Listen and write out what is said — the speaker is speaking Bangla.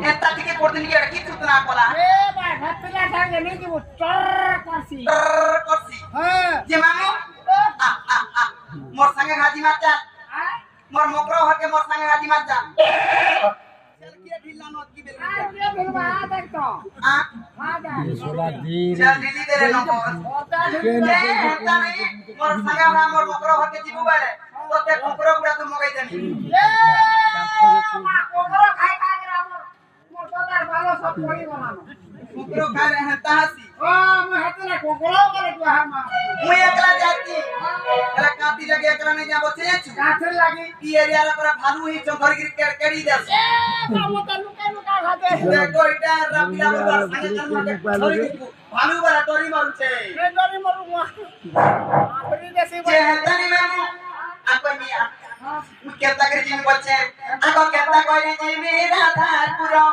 হেতা থেকে করতে নিয়ে কি তুই না কলা এ ভাই ভাতলা সঙ্গে নিয়ে যাব চর করছি করছি হ্যাঁ যে মামু মোর সঙ্গে হাজি মারজা মোর মকরা হকে মোর সঙ্গে হাজি মারজা চল কি ঢিলা নত কি বেল আর কে বলবা দেখ তো আ হ্যাঁ যা সোলা দিন চল দিলি দে রে নম্বর ওটা হেতা নেই মোর সঙ্গে আমরা মোর মকরা হকে জিবু বলে তোতে মকরা গুড়া তো মগাই দেনি এ মা কোমর খাই খাই রে আমার মোর দাদার ভালো সব করি বানানো মকরা খায় রে হেতা হাসি ও মু হাতলা কোমর করে তো হামা মুই একলা যাচ্ছি এলা কাতি লাগে একলা নাই যাব চেয়েছি কাছে লাগি ই এরিয়ার পরে ভালু হি চোখর গির কেড়ি দেছ এ বাবু তা লুকা লুকা খাতে দেখো এটা রাবিলা বলবার সঙ্গে জন্মকে ধরি দিকু ভালু বলা তরি মারছে এ ডরি মরু মা আপনি দেশি যে হেতানি মামু আকো মিয়া মুই কেতা করে জিম বলছে আকো কেতা কইরে জিমি রাধার পুরো